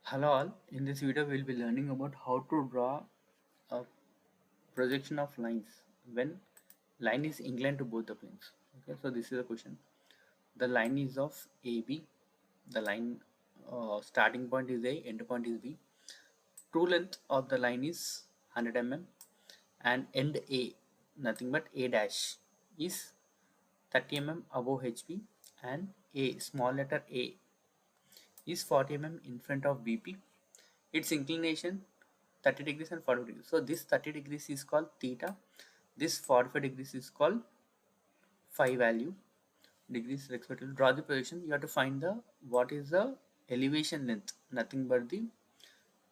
Hello all, in this video we will be learning about how to draw a projection of lines when line is inclined to both the planes. Okay, so this is a question. The line is of AB, the line starting point is A, end point is B. True length of the line is 100 mm and end A, nothing but A dash, is 30 mm above HP and A, small letter A, is 40 mm in front of BP. Its inclination 30 degrees and 45 degrees. So this 30 degrees is called theta. This 45 degrees is called phi value. Degrees respect to draw the projection. You have to find the what is the elevation length. Nothing but the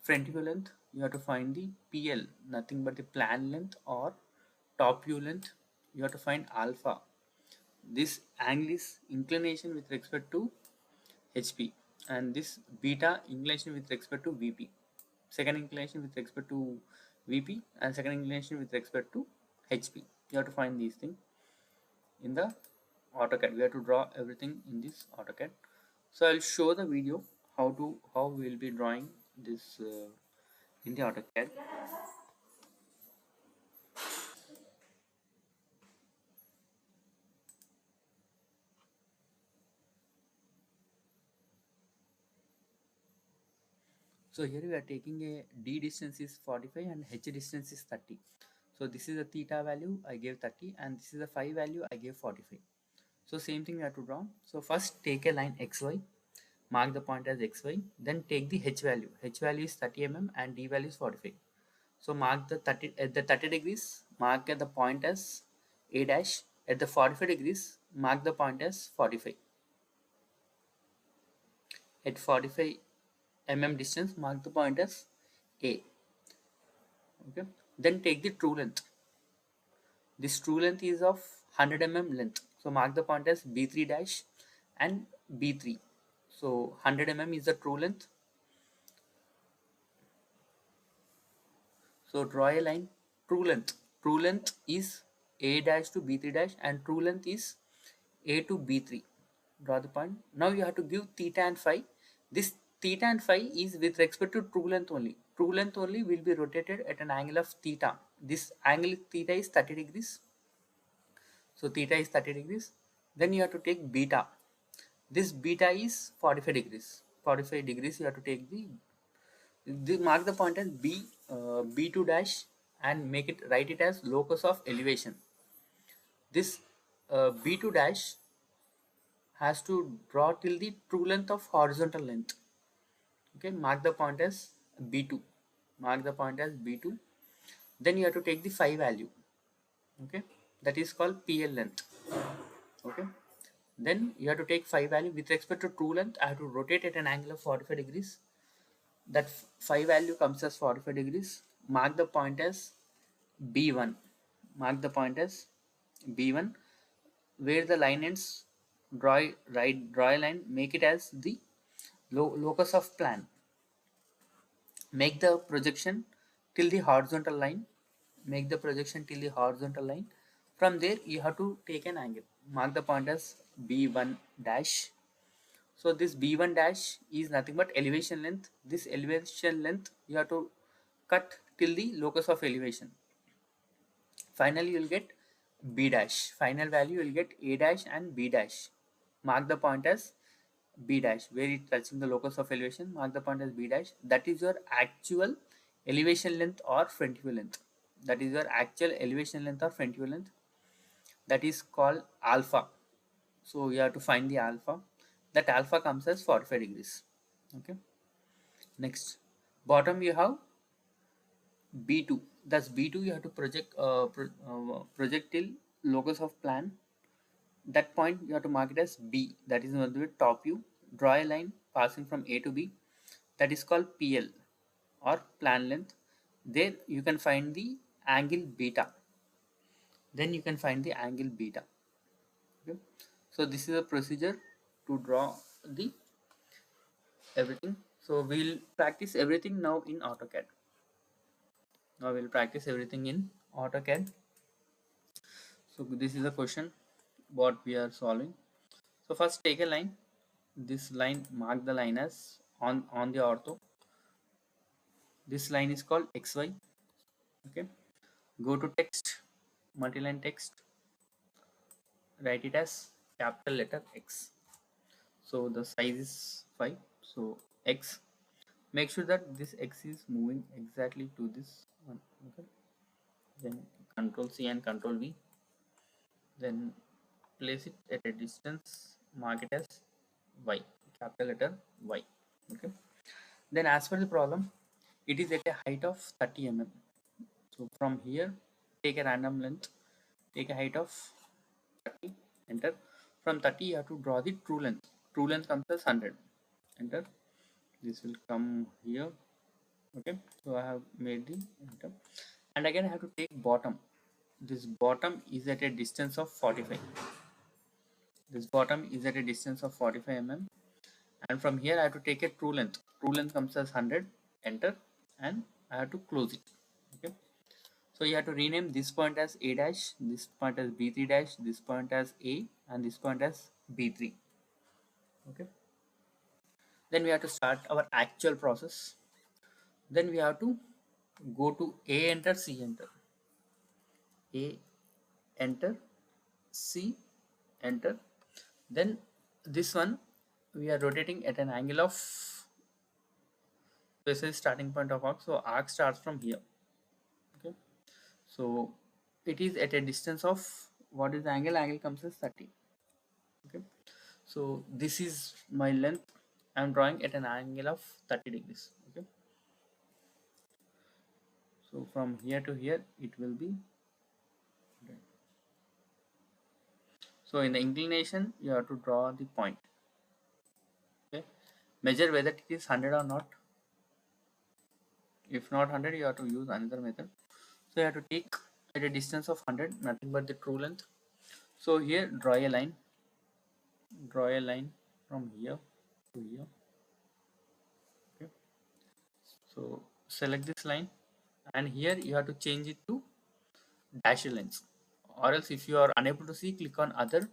front view length. You have to find the PL. Nothing but the plan length or top view length. You have to find alpha. This angle is inclination with respect to HP, and this beta inclination with respect to VP. Second inclination with respect to VP and second inclination with respect to HP. You have to find these things in the AutoCAD. We have to draw everything in this AutoCAD. So I'll show the video how we will be drawing this in the AutoCAD. So here we are taking a D distance is 45 and H distance is 30. So this is the theta value, I gave 30, and this is the phi value, I gave 45. So same thing we have to draw. So first take a line XY, mark the point as XY, then take the H value. H value is 30 mm and D value is 45. So mark the 30 at the 30 degrees, mark at the point as A dash. At the 45 degrees, mark the point as 45. At 45 mm distance, mark the point as A. Okay. Then take the true length. This true length is of 100 mm length. So mark the point as B3 dash and B3. So 100 mm is the true length. So draw a line. True length. True length is A dash to B3 dash and true length is A to B3. Draw the point. Now you have to give theta and phi. This theta and phi is with respect to true length only. True length only will be rotated at an angle of theta. This angle theta is 30 degrees. So theta is 30 degrees. Then you have to take beta. This beta is 45 degrees. 45 degrees you have to take the mark the point as B2 dash and make it write it as locus of elevation. This B2 dash has to draw till the true length of horizontal length. Okay, mark the point as B2. Mark the point as B2. Then you have to take the phi value. Okay, that is called PL length. Okay, then you have to take phi value with respect to true length. I have to rotate at an angle of 45 degrees. That phi value comes as 45 degrees. Mark the point as B1. Mark the point as B1 where the line ends. Draw a line, make it as the locus of plan. Make the projection till the horizontal line. Make the projection till the horizontal line. From there you have to take an angle. Mark the point as B1 dash. So this B1 dash is nothing but elevation length. This elevation length you have to cut till the locus of elevation. Finally you will get B dash. Final value you will get A dash and B dash. Mark the point as B dash where it touching the locus of elevation. Mark the point as B dash. That is your actual elevation length or front view length. That is your actual elevation length or front view length. That is called alpha. So you have to find the alpha. That alpha comes as 45 degrees. Okay. Next, bottom you have B2. That's B2. You have to project till locus of plan. That point you have to mark it as B. That is the top view. Draw a line passing from A to B. That is called PL or plan length. There you can find the angle beta. Then you can find the angle beta. Okay. So this is a procedure to draw the everything. So we'll practice everything now in AutoCAD. Now we'll practice everything in AutoCAD. So this is a question what we are solving. So first take a line. This line, mark the line as on the ortho. This line is called xy. Okay, go to text, multi-line text, write it as capital letter X. So the size is 5. So X, make sure that this X is moving exactly to this one. Okay, then Control C and Control V, then place it at a distance, mark it as Y, capital letter Y. Okay, then as per the problem, it is at a height of 30 mm. So from here, take a random length, take a height of 30, enter. From 30 you have to draw the true length. True length comes as 100, enter. This will come here. Okay, so I have made the enter, and again I have to take bottom. This bottom is at a distance of 45. This bottom is at a distance of 45 mm, and from here I have to take a true length. True length comes as 100, enter, and I have to close it. Okay, so you have to rename this point as A dash, this point as B3 dash, this point as A, and this point as B3. Okay, then we have to start our actual process. Then we have to go to A, enter, C, enter, A, enter, C, enter. Then this one we are rotating at an angle of, this is starting point of arc, so arc starts from here. Okay, so it is at a distance of, what is the angle? Angle comes as 30. Okay, so this is my length. I'm drawing at an angle of 30 degrees. Okay, so from here to here it will be, so in the inclination you have to draw the point. Okay, measure whether it is 100 or not. If not 100, you have to use another method. So you have to take at a distance of 100, nothing but the true length. So here draw a line, from here to here. Okay, so select this line, and here you have to change it to dashed lines, or else if you are unable to see, click on other,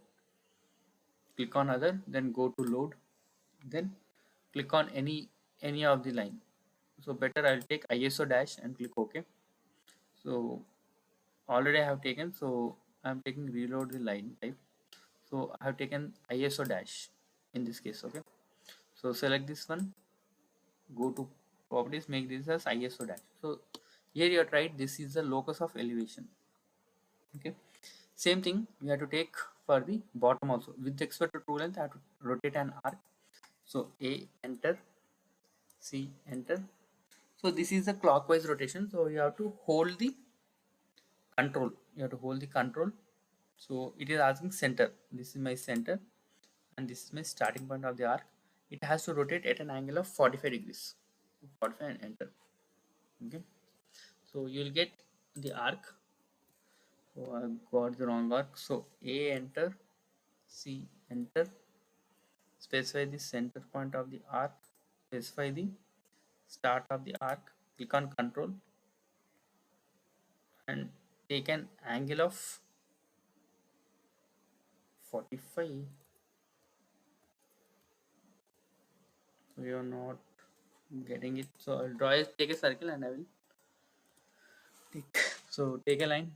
then go to load, then click on any of the line. So better I'll take ISO dash and click OK. So already I have taken, so I'm taking reload the line type. So I have taken ISO dash in this case. Okay, so select this one, go to properties, make this as ISO dash. So here you are right, this is the locus of elevation. Okay, same thing we have to take for the bottom also. With respect to true length, I have to rotate an arc. So A, enter, C, enter. So this is the clockwise rotation. So you have to hold the control. So it is asking center. This is my center, and this is my starting point of the arc. It has to rotate at an angle of 45 degrees. 45 and enter. Okay. So you will get the arc. So I got the wrong arc. So A, enter, C, enter. Specify the center point of the arc. Specify the start of the arc. Click on control and take an angle of 45. So you are not getting it. So I'll draw it, take a circle, and I will take. So take a line,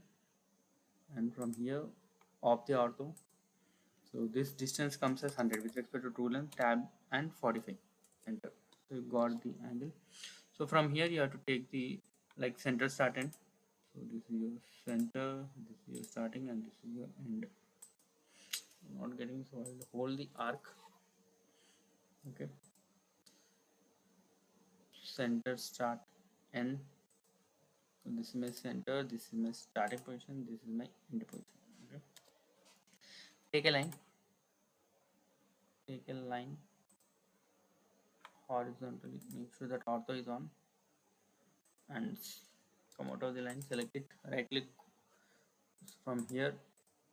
and from here off the ortho. So this distance comes as 100 with respect to true length, tab, and 45. Enter. So you got the angle. So from here you have to take the, like, center start end. So this is your center, this is your starting, and this is your end. I'm not getting, so I'll hold the arc. Okay. Center start end. So this is my center, this is my starting position, this is my end position. Okay. Take a line. Horizontally. Make sure that ortho is on, and come out of the line. Select it. Right click from here.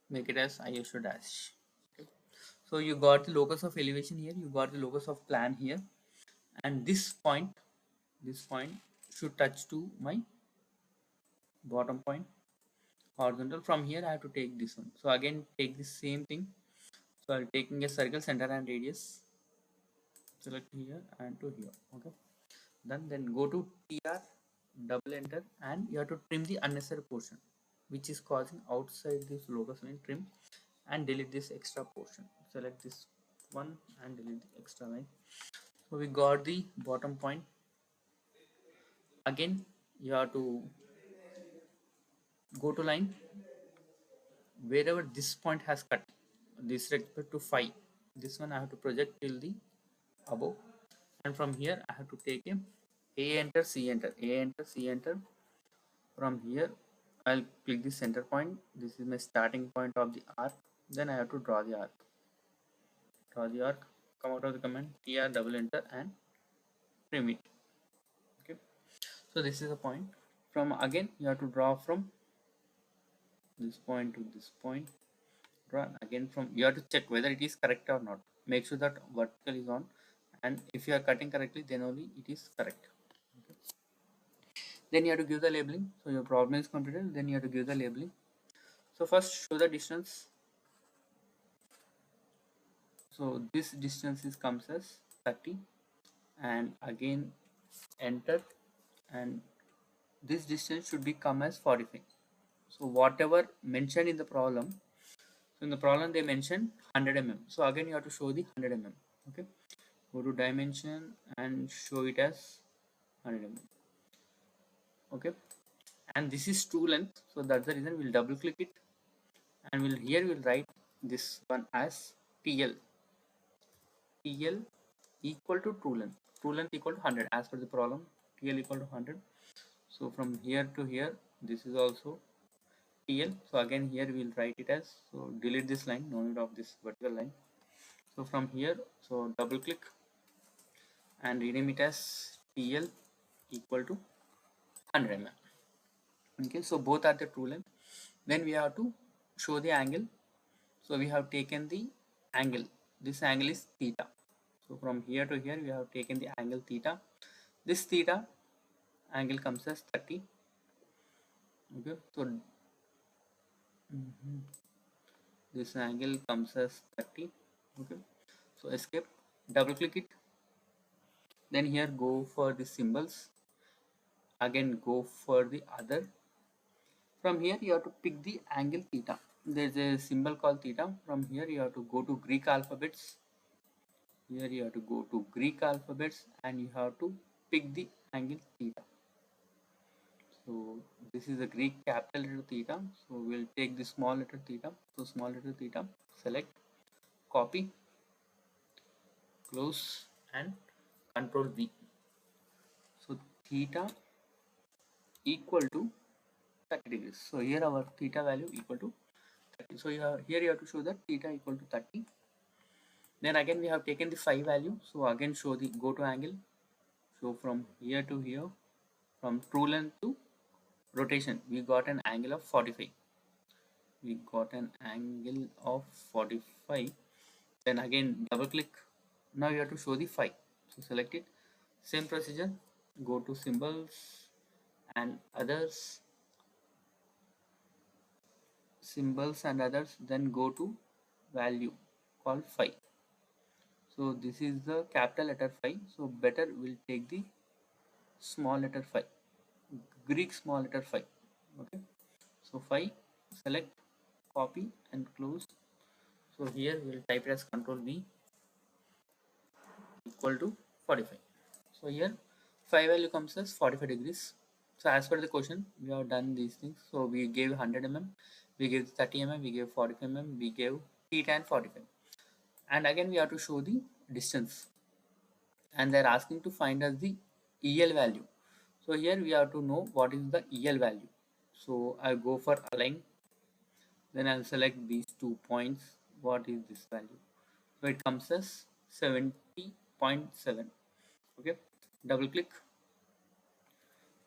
Make it as ISO dash. Okay. So you got the locus of elevation here. You got the locus of plan here, and this point should touch to my bottom point, horizontal. From here I have to take this one. So again take the same thing. So I'll taking a circle, center and radius. Select here and to here. Okay. Then go to TR. double enter, and you have to trim the unnecessary portion which is causing outside this locus line. Trim and delete this extra portion. Select this one and delete the extra line. So we got the bottom point. Again you have to go to line wherever this point has cut, this respect to 5, this one I have to project till the above, and from here I have to take a enter, C enter, A enter, C enter. From here I'll click the center point. This is my starting point of the arc. Then I have to draw the arc. Come out of the command, TR, double enter, and trim it. Okay, so this is the point. From again you have to draw from this point to this point. Draw again from, you have to check whether it is correct or not. Make sure that vertical is on, and if you are cutting correctly, then only it is correct. Okay. Then you have to give the labeling. So your problem is completed. Then you have to give the labeling. So first show the distance. So this distance is comes as 30, and again enter, and this distance should be come as 45. So whatever mentioned in the problem, so in the problem they mentioned 100 mm. So again you have to show the 100 mm. Okay, go to dimension and show it as 100 mm. Okay, and this is true length, so that's the reason we'll double click it, and we'll write this one as TL. TL equal to true length equal to 100 as per the problem. TL equal to 100. So from here to here, this is also TL. So again here we'll write it as, so delete this line, no need of this vertical line. So from here, so double click and rename it as TL equal to 100 mm. Okay, so both are the true length. Then we have to show the angle. So we have taken the angle. This angle is theta. So from here to here we have taken the angle theta. This theta angle comes as 30. Okay, so this angle comes as 30. Okay, so escape, double click it. Then here go for the symbols. Again go for the other. From here you have to pick the angle theta. There's a symbol called theta. From here you have to go to Greek alphabets. Here you have to go to Greek alphabets and you have to pick the angle theta. So this is the Greek capital letter theta. So we'll take the small letter theta. So small letter theta, select, copy, close, and control V. So theta equal to 30 degrees. So here our theta value equal to 30. So here you have to show that theta equal to 30. Then again we have taken the phi value. So again show the, go to angle. So from here to here, from true length to rotation, we got an angle of 45. We got an angle of 45. Then again double click. Now you have to show the phi. So select it. Same procedure. Go to symbols and others. Then go to value called phi. So this is the capital letter phi. So better we'll take the small letter phi. Greek small letter phi. Okay, so phi, select, copy, and close. So here we'll type it as control V equal to 45. So here phi value comes as 45 degrees. So as per the question, we have done these things. So we gave 100 mm, we gave 30 mm, we gave 45 mm, we gave theta and 45. And again we have to show the distance. And they're asking to find us the EL value. So here we have to know what is the EL value. So I'll go for align. Then I'll select these 2 points. What is this value? So it comes as 70.7. Okay, double click,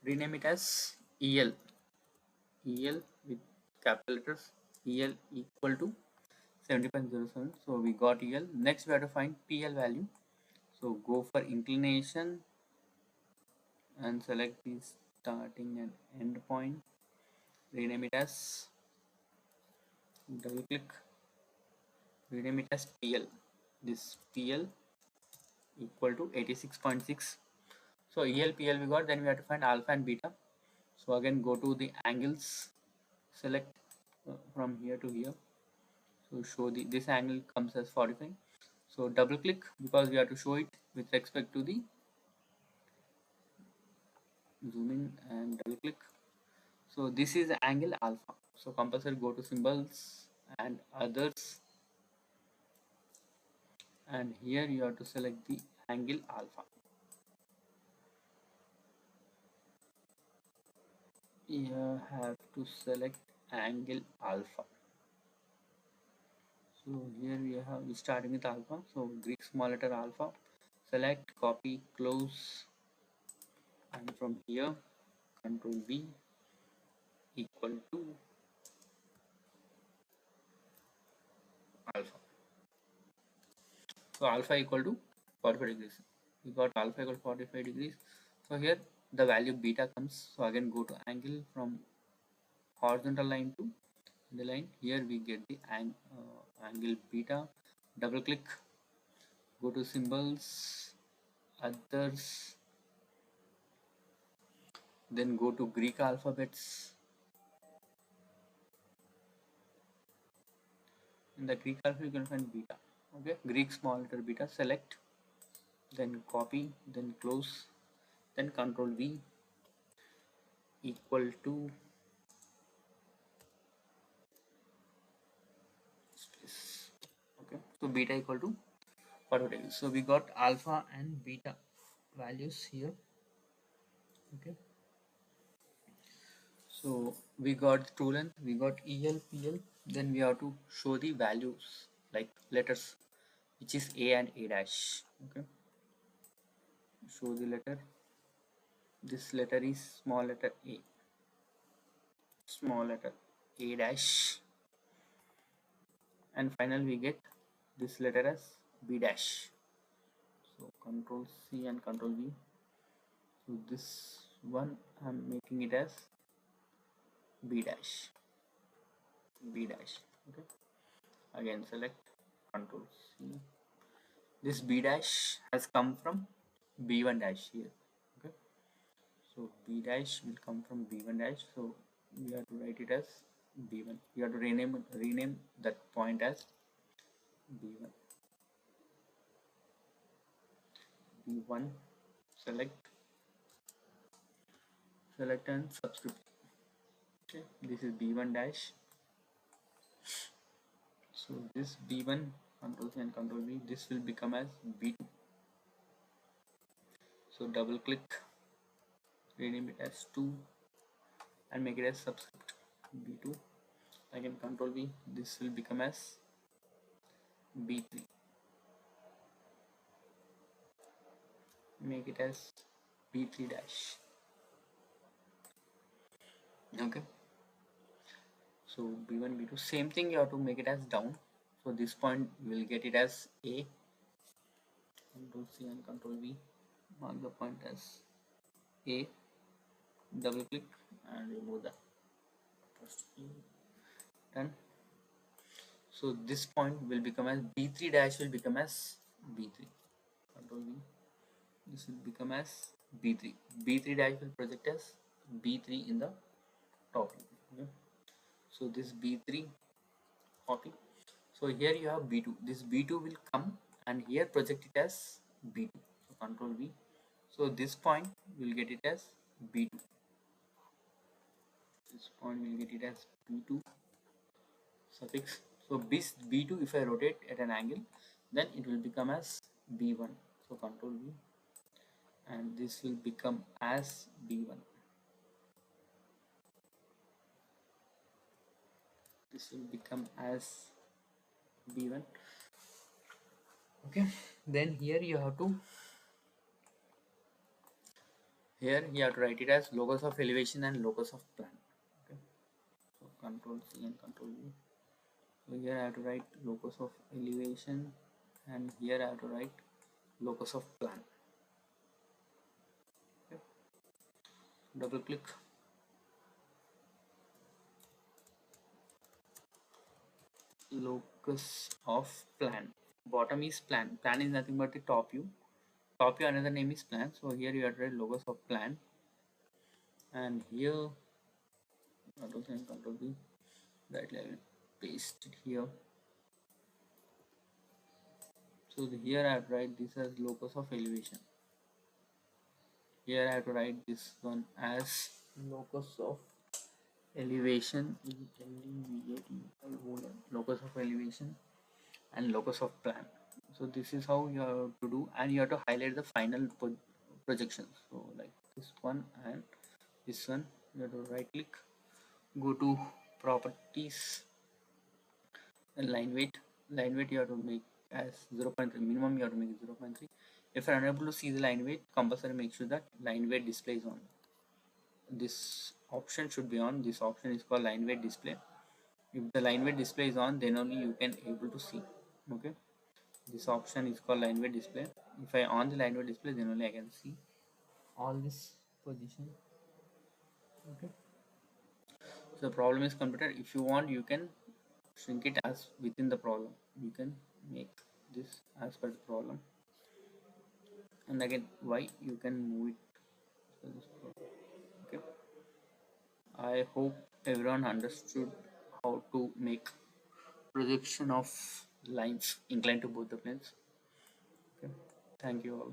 rename it as EL. EL with capital letters. EL equal to 70.07. So we got EL. Next we have to find PL value. So go for inclination and select the starting and end point. Rename it as, double click, rename it as PL. This PL equal to 86.6. So EL PL we got. Then we have to find alpha and beta. So again go to the angles, select from here to here. So show this angle comes as 45. So double click because we have to show it with respect to the zoom in and double click. So this is angle alpha. So compulsory go to symbols and others, and here you have to select the angle alpha. You have to select angle alpha. So here we starting with alpha. So Greek small letter alpha. Select, copy, close, and from here Control V equal to alpha. So alpha equal to 45 degrees. We got alpha equal to 45 degrees. So here the value beta comes. So again go to angle from horizontal line to the line. Here we get the angle beta. Double click, go to symbols, others, then go to Greek alphabets. In the Greek alphabet you can find beta. Okay, Greek small letter beta. Select, then copy, then close, then Control V equal to space. Okay, so beta equal to 45 degrees. So we got alpha and beta values here. Okay, so we got true length, we got EL, PL. Then we have to show the values like letters, which is A and A dash. Okay, show the letter. This letter is small letter A, small letter A dash, and final we get this letter as B dash. So Control C and Control V. So this one I'm making it as B dash, B dash. Okay, again select, Control C. This B dash has come from B1 dash here. Okay, so B dash will come from B1 dash. So we have to write it as B1. We have to rename that point as B1. B1. Select and subscript. Okay, this is B1 dash. So this B1, Control C and Control V, this will become as B2. So double click, rename it as 2 and make it as subscript B2. Again Control V, this will become as B3. Make it as B3 dash. Okay. So B1, B2, same thing you have to make it as down. So this point you will get it as A. Control C and Control V. Mark the point as A. Double click and remove the first E. Done. So this point will become as B3 dash will become as B3. Control V. This will become as B3. B3 dash will project as B3 in the top. Okay. So this B3 copy. So here you have B2. This B2 will come and here project it as B2. So Control V. So this point will get it as B2. This point will get it as B2 suffix. So this B2 if I rotate at an angle, then it will become as B1. So Control V and this will become as B1. This will become as B1. Okay, then here you have to write it as locus of elevation and locus of plan. Okay, so Control C and Control V. So here I have to write locus of elevation and here I have to write locus of plan. Okay. Double click, locus of plan. Bottom is plan. Plan is nothing but the top view. Top view another name is plan. So here you have to write locus of plan and here Control C and Control V. Right, I will paste it here. So here I have to write this as locus of elevation. Here I have to write this one as locus of elevation. Locus of elevation and locus of plan. So this is how you have to do, and you have to highlight the final projections. So like this one and this one, you have to right click, go to properties, and line weight you have to make as 0.3, minimum you have to make 0.3. If you're unable to see the line weight, compulsory make sure that line weight display is on. This option should be on. This option is called line weight display. If the line weight display is on, then only you can able to see. Okay, this option is called line weight display. If I on the line weight display, then only I can see all this position. Okay, so the problem is completed. If you want, you can shrink it as within the problem. You can make this as per the problem, and again y you can move it to this problem. Okay, I hope everyone understood how to make projection of lines inclined to both the planes. Okay, thank you all.